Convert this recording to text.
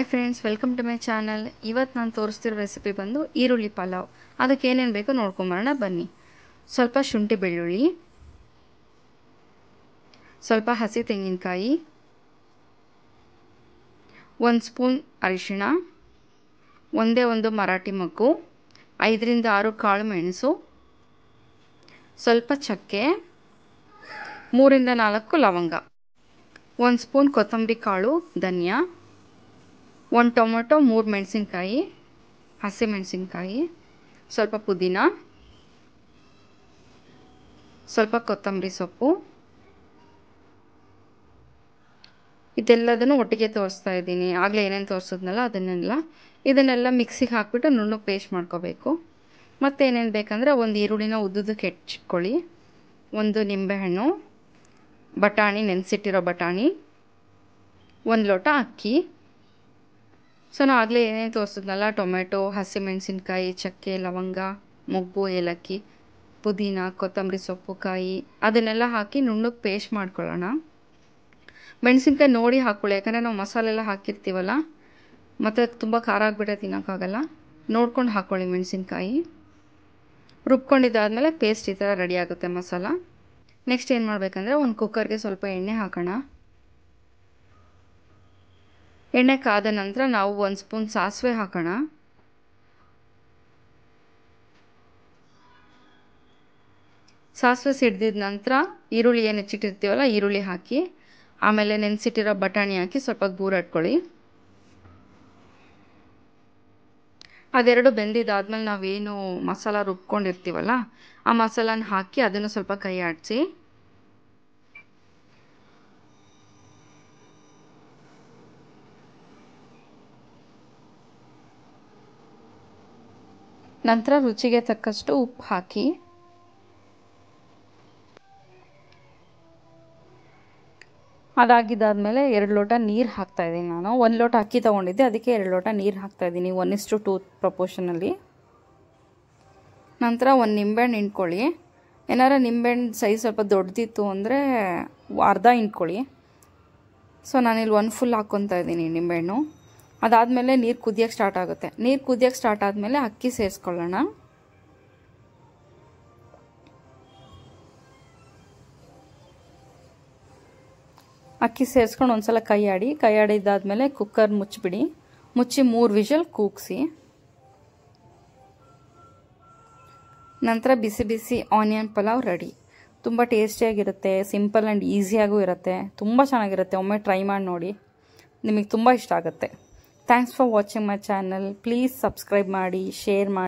Hi friends, welcome to my channel. ಇವತ್ತು ನಾನು ತೋರಿಸ್ತಿರೋ recipe ಬಂದು ಈರುಳ್ಳಿ ಪಲಾವ್. ಅದಕ್ಕೆ ಏನೇನು ಬೇಕೋ ನೋಡ್ಕೊಂಬರೋಣ ಬನ್ನಿ. ಸ್ವಲ್ಪ ಶುಂಠಿ ಬೆಳ್ಳುಳ್ಳಿ, ಸ್ವಲ್ಪ ಹಸಿ ತೆಂಗಿನಕಾಯಿ, 1 ಸ್ಪೂನ್ ಅರಿಶಿಣ, ಒಂದೇ ಒಂದು ಮರಾಠಿ ಮೊಗ್ಗು, 5 ರಿಂದ 6 ಕಾಳು ಮೆಣಸು, ಸ್ವಲ್ಪ ಚಕ್ಕೆ, 3 ರಿಂದ 4 ಲವಂಗ, 1 ಸ್ಪೂನ್ ಕೊತ್ತಂಬರಿ ಕಾಳು, ಧನಿಯಾ, 1 ಟೊಮೆಟೊ, 3 ಮೆಣಸಿನ್ಕಾಯಿ, ಹಸಿ ಮೆಣಸಿನ್ಕಾಯಿ, ಸ್ವಲ್ಪ ಪುದೀನ, ಸ್ವಲ್ಪ ಕೊತ್ತಂಬರಿ ಸೊಪ್ಪು. ಇದೆಲ್ಲದನ್ನು ಒಟ್ಟಿಗೆ ತೋರಿಸ್ತಾ ಇದ್ದೀನಿ. ಆಗಲೇ ಏನೇನು ತೋರಿಸಿದ್ನಲ್ಲ ಇದನ್ನೆಲ್ಲ ಮಿಕ್ಸಿಗೆ ಹಾಕಿಬಿಟ್ಟು ನುಣ್ಣಗೆ ಪೇಸ್ಟ್ ಮಾಡ್ಕೋಬೇಕು. ಮತ್ತು ಏನೇನು ಬೇಕಂದರೆ 1 ಈರುಳ್ಳಿನ ಉದ್ದುದಕ್ಕೆ ಹೆಚ್ಚಿಟ್ಕೊಳ್ಳಿ, 1 ನಿಂಬೆಹಣ್ಣು, ಬಟಾಣಿ, ನೆನೆಸಿಟ್ಟಿರೋ ಬಟಾಣಿ, 1 ಲೋಟ ಅಕ್ಕಿ. ಸೊ ನಾನು ಆಗಲೇ ಏನೇನು ತೋರಿಸಿದ್ನಲ್ಲ, ಟೊಮೆಟೊ, ಹಸಿಮೆಣಸಿನ್ಕಾಯಿ, ಚಕ್ಕೆ, ಲವಂಗ, ಮೊಗ್ಗು, ಏಲಕ್ಕಿ, ಪುದೀನ, ಕೊತ್ತಂಬರಿ ಸೊಪ್ಪು, ಕಾಯಿ, ಅದನ್ನೆಲ್ಲ ಹಾಕಿ ನುಣ್ಣಗೆ ಪೇಸ್ಟ್ ಮಾಡ್ಕೊಳ್ಳೋಣ. ಮೆಣಸಿನ್ಕಾಯಿ ನೋಡಿ ಹಾಕ್ಕೊಳ್ಳಿ, ಯಾಕಂದರೆ ನಾವು ಮಸಾಲೆ ಎಲ್ಲ ಹಾಕಿರ್ತೀವಲ್ಲ, ಮತ್ತು ತುಂಬ ಖಾರ ಆಗಿಬಿಟ್ಟರೆ ತಿನ್ನೋಕ್ಕಾಗಲ್ಲ. ನೋಡ್ಕೊಂಡು ಹಾಕ್ಕೊಳ್ಳಿ ಮೆಣಸಿನ್ಕಾಯಿ. ರುಬ್ಕೊಂಡಿದ್ದಾದಮೇಲೆ ಪೇಸ್ಟ್ ಈ ಥರ ರೆಡಿ ಆಗುತ್ತೆ ಮಸಾಲ. ನೆಕ್ಸ್ಟ್ ಏನು ಮಾಡಬೇಕಂದ್ರೆ, ಒಂದು ಕುಕ್ಕರ್ಗೆ ಸ್ವಲ್ಪ ಎಣ್ಣೆ ಹಾಕೋಣ. ಎಣ್ಣೆ ಕಾದ ನಂತರ ನಾವು 1 ಸ್ಪೂನ್ ಸಾಸಿವೆ ಹಾಕೋಣ. ಸಾಸಿವೆ ಸಿಡ್ದಿದ ನಂತರ ಈರುಳ್ಳಿ ಏನು ಹೆಚ್ಚಿಟ್ಟಿರ್ತೀವಲ್ಲ ಈರುಳ್ಳಿ ಹಾಕಿ, ಆಮೇಲೆ ನೆನೆಸಿಟ್ಟಿರೋ ಬಟಾಣಿ ಹಾಕಿ ಸ್ವಲ್ಪ ಗೂರಾಡ್ಕೊಳ್ಳಿ. ಅದೆರಡು ಬೆಂದಿದ್ದಾದ್ಮೇಲೆ ನಾವೇನು ಮಸಾಲ ರುಬ್ಕೊಂಡಿರ್ತೀವಲ್ಲ ಆ ಮಸಾಲಾನ ಹಾಕಿ ಅದನ್ನು ಸ್ವಲ್ಪ ಕೈ ಆಡಿಸಿ. ನಂತರ ರುಚಿಗೆ ತಕ್ಕಷ್ಟು ಉಪ್ಪು ಹಾಕಿ, ಅದಾಗಿದ್ದಾದಮೇಲೆ 2 ಲೋಟ ನೀರು ಹಾಕ್ತಾಯಿದ್ದೀನಿ. ನಾನು 1 ಲೋಟ ಅಕ್ಕಿ ತೊಗೊಂಡಿದ್ದೆ, ಅದಕ್ಕೆ 2 ಲೋಟ ನೀರು ಹಾಕ್ತಾಯಿದ್ದೀನಿ, 1:2 ಪ್ರಪೋರ್ಷನಲ್ಲಿ. ನಂತರ 1 ನಿಂಬೆಹಣ್ಣು ಹಿಂಡ್ಕೊಳ್ಳಿ. ಏನಾರ ನಿಂಬೆಹಣ್ಣು ಸೈಜ್ ಸ್ವಲ್ಪ ದೊಡ್ಡದಿತ್ತು ಅಂದರೆ ಅರ್ಧ ಹಿಂಡ್ಕೊಳ್ಳಿ. ಸೊ ನಾನಿಲ್ಲಿ 1 ಫುಲ್ ಹಾಕ್ಕೊತಾ ಇದ್ದೀನಿ ನಿಂಬೆಹಣ್ಣು. ಅದಾದಮೇಲೆ ನೀರು ಕುದಿಯೋಕ್ಕೆ ಸ್ಟಾರ್ಟ್ ಆಗುತ್ತೆ. ನೀರು ಕುದಿಯೋಕ್ಕೆ ಸ್ಟಾರ್ಟ್ ಆದಮೇಲೆ ಅಕ್ಕಿ ಸೇರಿಸ್ಕೊಳ್ಳೋಣ. ಅಕ್ಕಿ ಸೇರಿಸ್ಕೊಂಡು ಒಂದ್ಸಲ ಕೈ ಆಡಿದ್ದಾದಮೇಲೆ ಕುಕ್ಕರ್ ಮುಚ್ಚಿಬಿಡಿ. ಮುಚ್ಚಿ 3 ವಿಷಲ್ ಕೂಗಿಸಿ. ನಂತರ ಬಿಸಿ ಬಿಸಿ ಆನಿಯನ್ ಪಲಾವ್ ರೆಡಿ. ತುಂಬ ಟೇಸ್ಟಿಯಾಗಿರುತ್ತೆ, ಸಿಂಪಲ್ ಆ್ಯಂಡ್ ಈಸಿಯಾಗೂ ಇರುತ್ತೆ, ತುಂಬ ಚೆನ್ನಾಗಿರುತ್ತೆ. ಒಮ್ಮೆ ಟ್ರೈ ಮಾಡಿ ನೋಡಿ, ನಿಮಗೆ ತುಂಬ ಇಷ್ಟ ಆಗುತ್ತೆ. Thanks for watching my channel. Please subscribe ಮಾಡಿ, ಶೇರ್ ಮಾಡಿ.